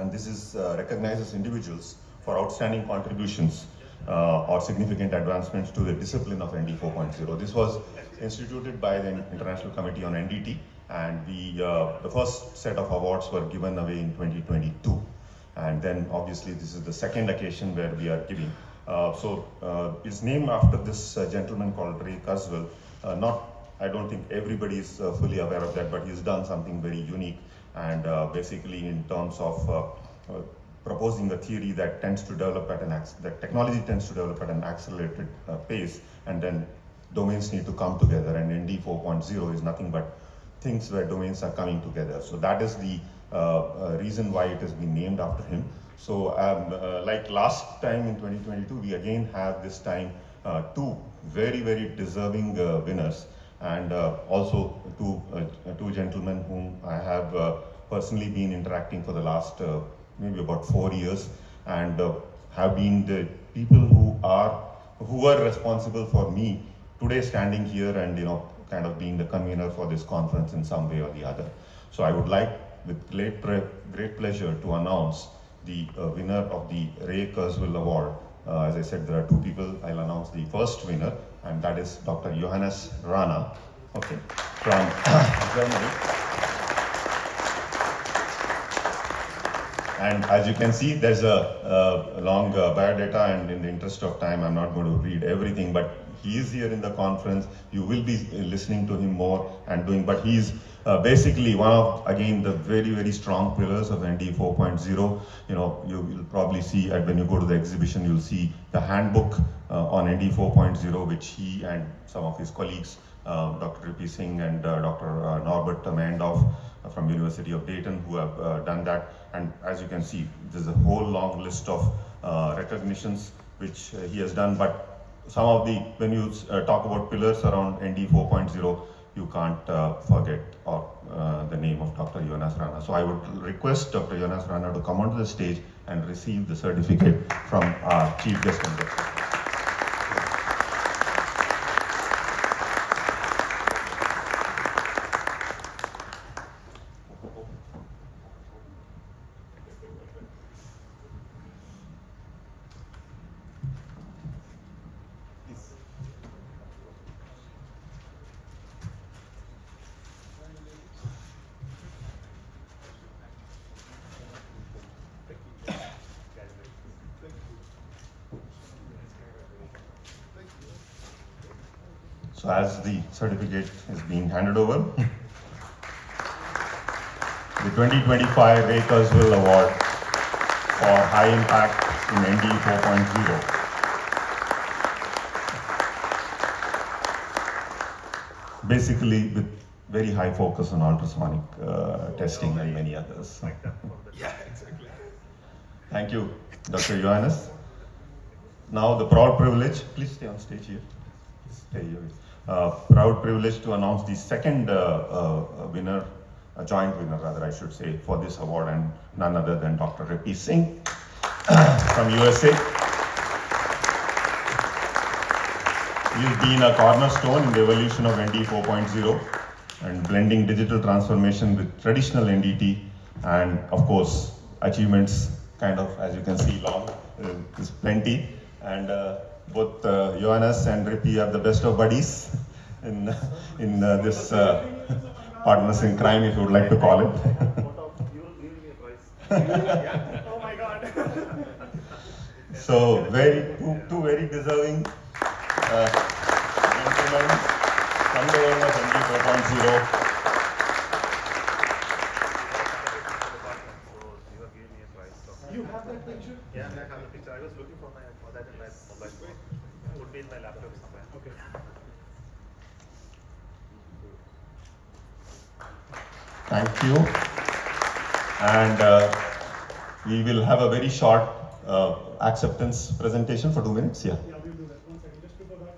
and this is recognizes individuals for outstanding contributions or significant advancements to the discipline of ND 4.0. This was instituted by the International Committee on NDT, and the first set of awards were given away in 2022. And then obviously this is the second occasion where we are giving. It's named after this gentleman called Ray Kurzweil. I don't think everybody is fully aware of that, but he's done something very unique, and basically in terms of proposing a theory that tends to develop at that technology tends to develop at an accelerated pace, and then domains need to come together, and ND 4.0 is nothing but things where domains are coming together. So that is the reason why it has been named after him. So like last time in 2022, we again have this time two very, very deserving winners, and also two gentlemen whom I have personally been interacting for the last maybe about 4 years, and have been the people who were responsible for me today standing here and kind of being the convener for this conference in some way or the other. So I would like with great pleasure to announce the winner of the Ray Kurzweil Award. As I said, there are two people. I'll announce the first winner, and that is Dr. Johannes Rana, okay, from Germany. And as you can see, there's a long biodata, and in the interest of time, I'm not going to read everything, but he is here in the conference. You will be listening to him more and doing, but he's basically one of, again, the very, very strong pillars of ND 4.0. You will probably see, when you go to the exhibition, you'll see the handbook on ND 4.0, which he and some of his colleagues, Dr. Ripi Singh and Dr. Norbert Meindorf from University of Dayton, who have done that. And as you can see, there's a whole long list of recognitions which he has done. But some of the, when you talk about pillars around ND 4.0, you can't forget the name of Dr. Johannes Rana. So I would request Dr. Johannes Rana to come onto the stage and receive the certificate from our chief guest. So as the certificate is being handed over, the 2025 Ray Kurzweil Award for High Impact in ND 4.0. Basically with very high focus on ultrasonic testing and many others. Yeah, exactly. Thank you, Dr. Johannes. Now the proud privilege, please stay on stage here. Stay here. Proud privilege to announce the second winner, a joint winner rather I should say, for this award, and none other than Dr. Ripi Singh from USA. He's been a cornerstone in the evolution of ND 4.0 and blending digital transformation with traditional NDT, and of course achievements kind of, as you can see, long, is plenty, and both Johannes and Ripi are the best of buddies in this partners in crime, if you would like to call it. Oh my God. So two very deserving gentlemen from the world of ND 4.0. You have that picture? Yeah, I have the picture. I was looking for that in my mobile phone. It would be in my laptop somewhere. Okay. Thank you. And we will have a very short acceptance presentation for 2 minutes. Yeah. Yeah, we'll do that. 1 second. Just before that,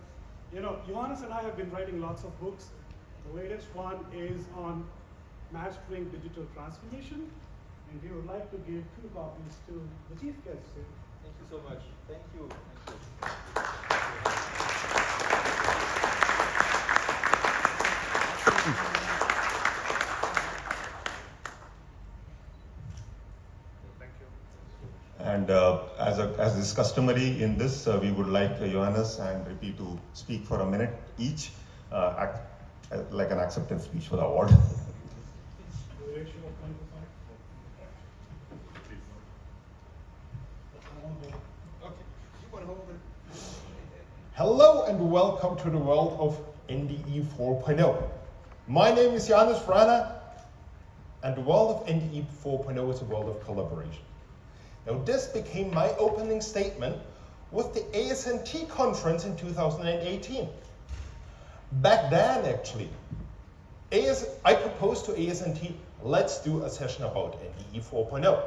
Johannes and I have been writing lots of books. The latest one is on mastering digital transformation, and we would like to give 2 copies to the chief guest. Thank you so much. Thank you. Thank you. And as is customary in this, we would like Johannes and Rippy to speak for a minute each, like an acceptance speech for the award. Hello and welcome to the world of NDE 4.0. My name is Johannes Frana, and the world of NDE 4.0 is a world of collaboration. Now, this became my opening statement with the ASNT conference in 2018. Back then, actually, I proposed to ASNT, let's do a session about NDE 4.0.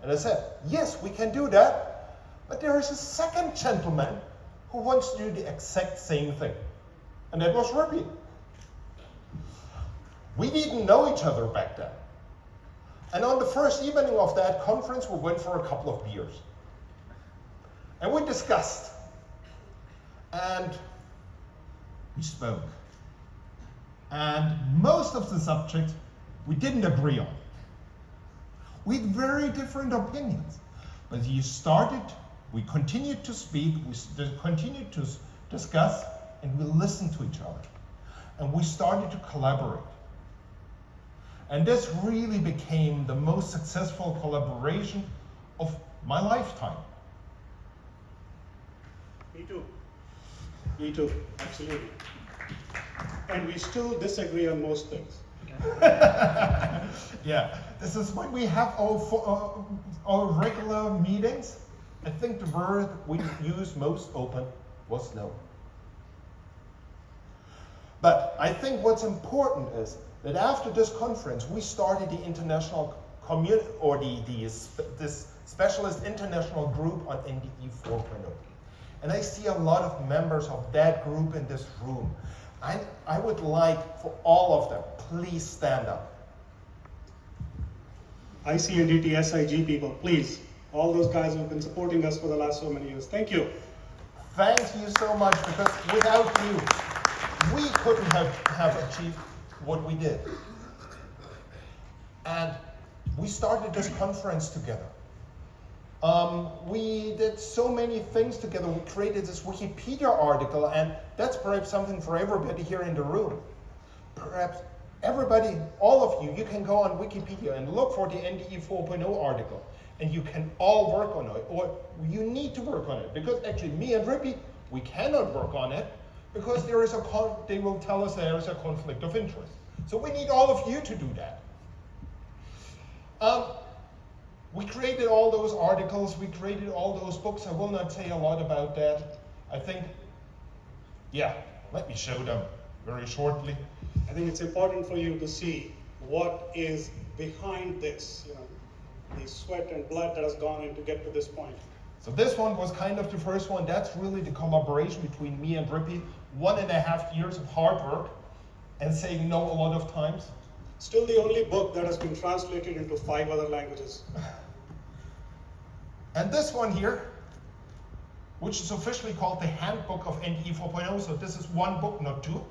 And I said, yes, we can do that, but there is a second gentleman who wants to do the exact same thing. And that was Rippy. We didn't know each other back then. And on the first evening of that conference, we went for a couple of beers. And we discussed. And we spoke. And most of the subjects we didn't agree on. We had very different opinions. But we continued to speak, we continued to discuss, and we listened to each other. And we started to collaborate. And this really became the most successful collaboration of my lifetime. Me too. Me too, absolutely. And we still disagree on most things. Yeah, this is when we have our regular meetings. I think the word we used most open was no. But I think what's important is that after this conference, we started the international community, or this specialist international group on NDE 4.0. And I see a lot of members of that group in this room. I would like for all of them, please stand up. ICNDT, SIG people, please. All those guys who have been supporting us for the last so many years. Thank you. Thank you so much, because without you, we couldn't have achieved what we did. And we started this conference together. We did so many things together. We created this Wikipedia article, and that's perhaps something for everybody here in the room. Perhaps everybody, all of you can go on Wikipedia and look for the NDE 4.0 article, and you can all work on it, or you need to work on it, because actually me and Rippy, we cannot work on it, because they will tell us there is a conflict of interest. So we need all of you to do that. We created all those articles, we created all those books. I will not say a lot about that. I think, yeah, let me show them very shortly. I think it's important for you to see what is behind this, the sweat and blood that has gone in to get to this point. So this one was kind of the first one. That's really the collaboration between me and Rippy. 1.5 years of hard work and saying no a lot of times. Still the only book that has been translated into 5 other languages. And this one here, which is officially called the Handbook of NDE 4.0, so this is one book, not two.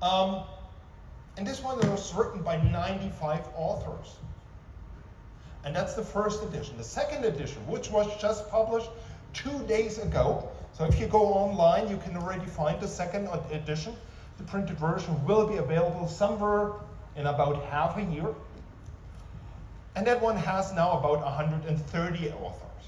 And this one was written by 95 authors. And that's the first edition. The second edition, which was just published 2 days ago. So if you go online, you can already find the second edition. The printed version will be available somewhere in about half a year. And that one has now about 130 authors.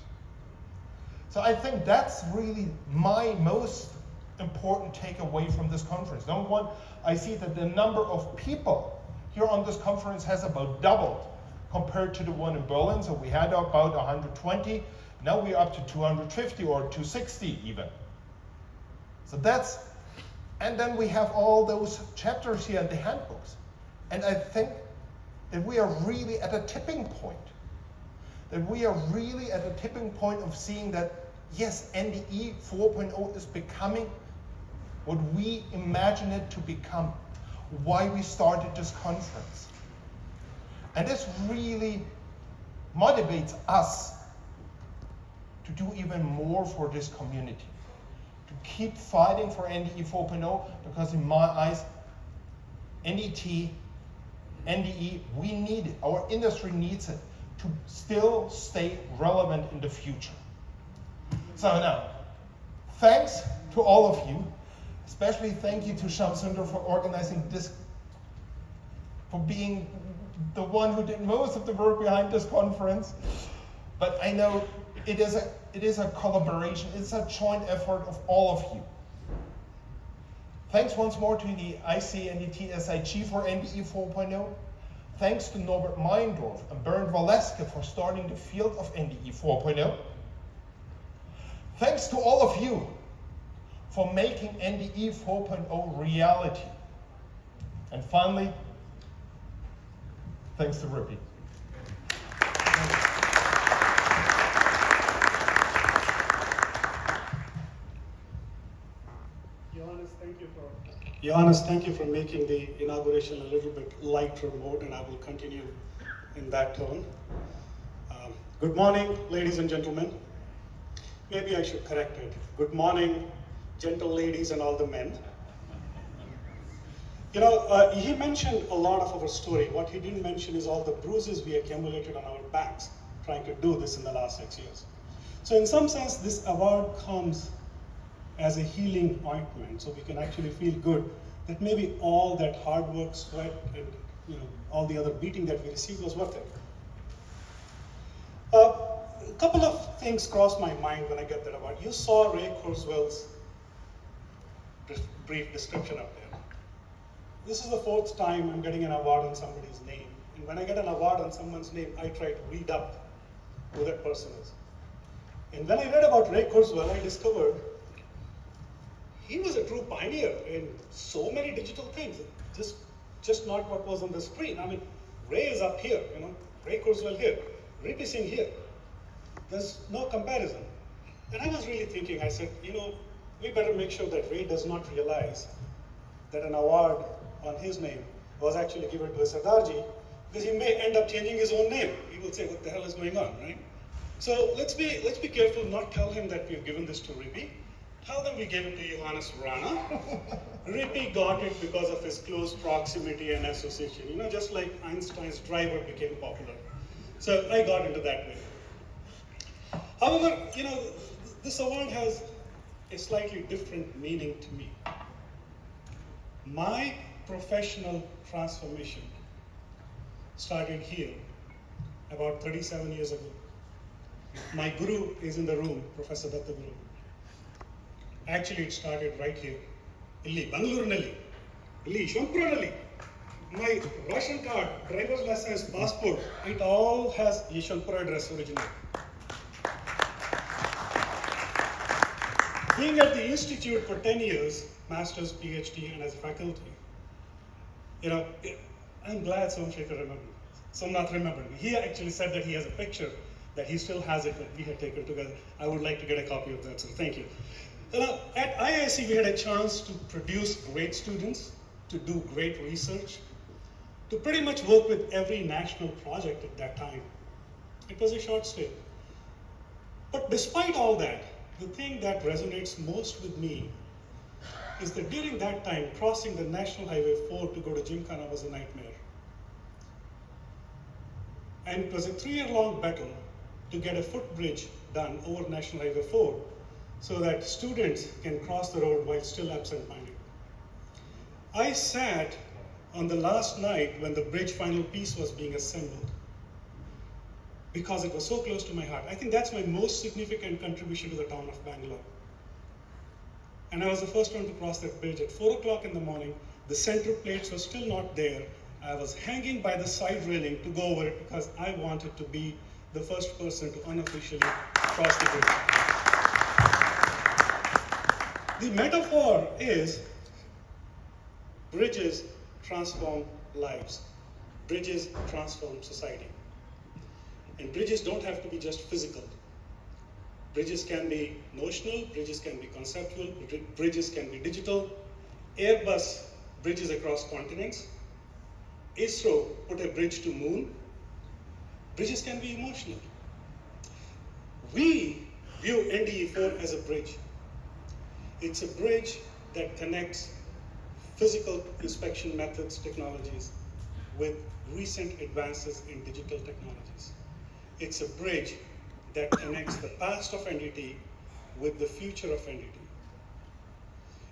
So I think that's really my most important takeaway from this conference. Number one, I see that the number of people here on this conference has about doubled compared to the one in Berlin. So we had about 120. Now we're up to 250 or 260 even. So that's, and then we have all those chapters here in the handbooks. And I think that we are really at a tipping point. That we are really at a tipping point of seeing that, yes, NDE 4.0 is becoming what we imagine it to become, why we started this conference. And this really motivates us to do even more for this community, to keep fighting for NDE 4.0, because in my eyes, NDE, we need it, our industry needs it, to still stay relevant in the future. So now, thanks to all of you, especially thank you to Shamsunder for organizing this, for being the one who did most of the work behind this conference. But I know it is a collaboration, it's a joint effort of all of you. Thanks once more to the ICNDT SIG for NDE 4.0. Thanks to Norbert Meyendorf and Bernd Waleske for starting the field of NDE 4.0. Thanks to all of you for making NDE 4.0 reality. And finally, thanks to Rippy. Johannes, thank you for making the inauguration a little bit lighter mode, and I will continue in that tone. Good morning, ladies and gentlemen. Maybe I should correct it. Good morning, gentle ladies and all the men. You know, he mentioned a lot of our story. What he didn't mention is all the bruises we accumulated on our backs trying to do this in the last 6 years. So in some sense, this award comes as a healing ointment, so we can actually feel good that maybe all that hard work, sweat, and all the other beating that we received was worth it. A couple of things crossed my mind when I got that award. You saw Ray Kurzweil's brief description up there. This is the 4th time I'm getting an award on somebody's name. And when I get an award on someone's name, I try to read up who that person is. And when I read about Ray Kurzweil, I discovered he was a true pioneer in so many digital things, just not what was on the screen. I mean, Ray is up here, Ray Kurzweil here, Rippy Singh here. There's no comparison. And I was really thinking, I said, we better make sure that Ray does not realize that an award on his name was actually given to a Sardarji, because he may end up changing his own name. He will say, what the hell is going on, right? So let's be careful, not tell him that we've given this to Rippy. Tell them we gave it to Johannes Rana. Rippy got it because of his close proximity and association, just like Einstein's driver became popular. So I got into that way. However, this award has a slightly different meaning to me. My professional transformation started here about 37 years ago. My guru is in the room, Professor Datta Guru. Actually, it started right here. Illi, Bangalore-nalli. Illi, Shampura-nalli. My Russian card, driver's license, passport, it all has Yeshwanthpur address originally. Being at the Institute for 10 years, master's, PhD, and as a faculty, I'm glad Somnath remembered me. He actually said that he has a picture, that he still has it, that we had taken together. I would like to get a copy of that, so thank you. At IISc, we had a chance to produce great students, to do great research, to pretty much work with every national project at that time. It was a short stay. But despite all that, the thing that resonates most with me is that during that time, crossing the National Highway 4 to go to Gymkhana was a nightmare. And it was a 3-year-long battle to get a footbridge done over National Highway 4 so that students can cross the road while still absent-minded. I sat on the last night when the bridge final piece was being assembled because it was so close to my heart. I think that's my most significant contribution to the town of Bangalore. And I was the first one to cross that bridge at 4 o'clock in the morning. The center plates were still not there. I was hanging by the side railing to go over it because I wanted to be the first person to unofficially cross the bridge. The metaphor is bridges transform lives. Bridges transform society. And bridges don't have to be just physical. Bridges can be notional, bridges can be conceptual, bridges can be digital. Airbus bridges across continents. ISRO put a bridge to moon. Bridges can be emotional. We view NDE4 as a bridge. It's a bridge that connects physical inspection methods, technologies, with recent advances in digital technologies. It's a bridge that connects the past of NDT with the future of NDT.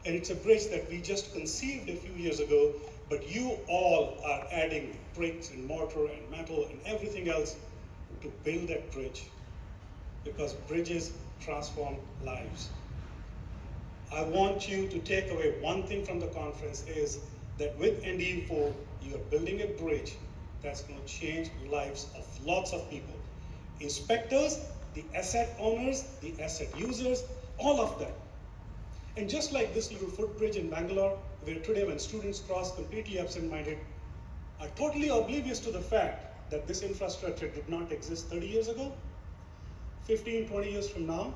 And it's a bridge that we just conceived a few years ago, but you all are adding bricks and mortar and metal and everything else to build that bridge, because bridges transform lives. I want you to take away one thing from the conference, is that with NDE4, you are building a bridge that's going to change lives of lots of people. Inspectors, the asset owners, the asset users, all of them. And just like this little footbridge in Bangalore, where today when students cross completely absent-minded, are totally oblivious to the fact that this infrastructure did not exist 30 years ago, 15, 20 years from now,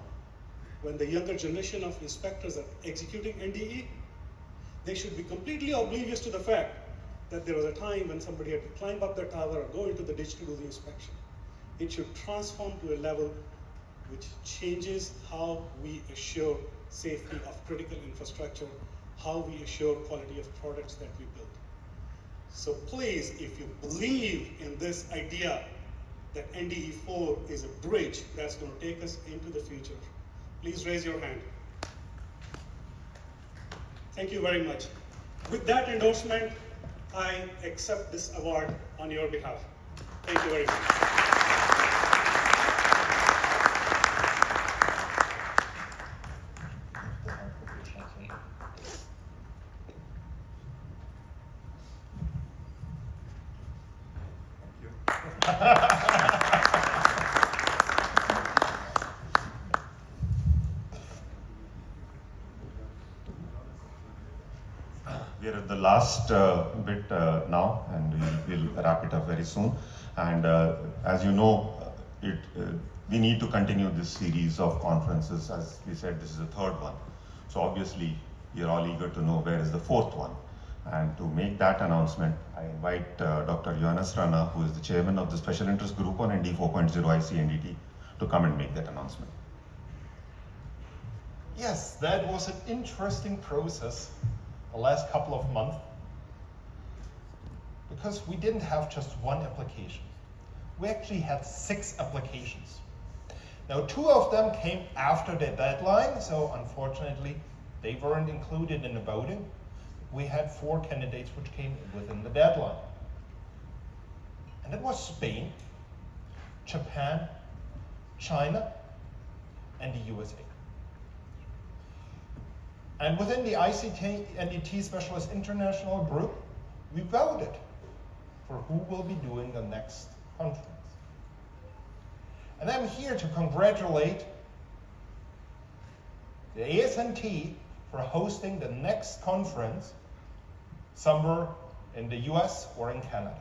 when the younger generation of inspectors are executing NDE, they should be completely oblivious to the fact that there was a time when somebody had to climb up the tower or go into the ditch to do the inspection. It should transform to a level which changes how we assure safety of critical infrastructure, how we assure quality of products that we build. So please, if you believe in this idea that NDE4 is a bridge that's going to take us into the future, please raise your hand. Thank you very much. With that endorsement, I accept this award on your behalf. Thank you very much. We are at the last bit now, and we will wrap it up very soon. And as you know, we need to continue this series of conferences. As we said, this is the third one. So obviously, you're all eager to know where is the fourth one. And to make that announcement, I invite Dr. Johannes Rana, who is the chairman of the Special Interest Group on ND 4.0 ICNDT, to come and make that announcement. Yes, that was an interesting process the last couple of months, because we didn't have just one application. We actually had 6 applications. Now 2 of them came after the deadline, so unfortunately they weren't included in the voting. We had 4 candidates which came within the deadline. And it was Spain, Japan, China, and the USA. And within the ICT Specialist International Group, we voted for who will be doing the next conference. And I'm here to congratulate the ASNT for hosting the next conference somewhere in the US or in Canada.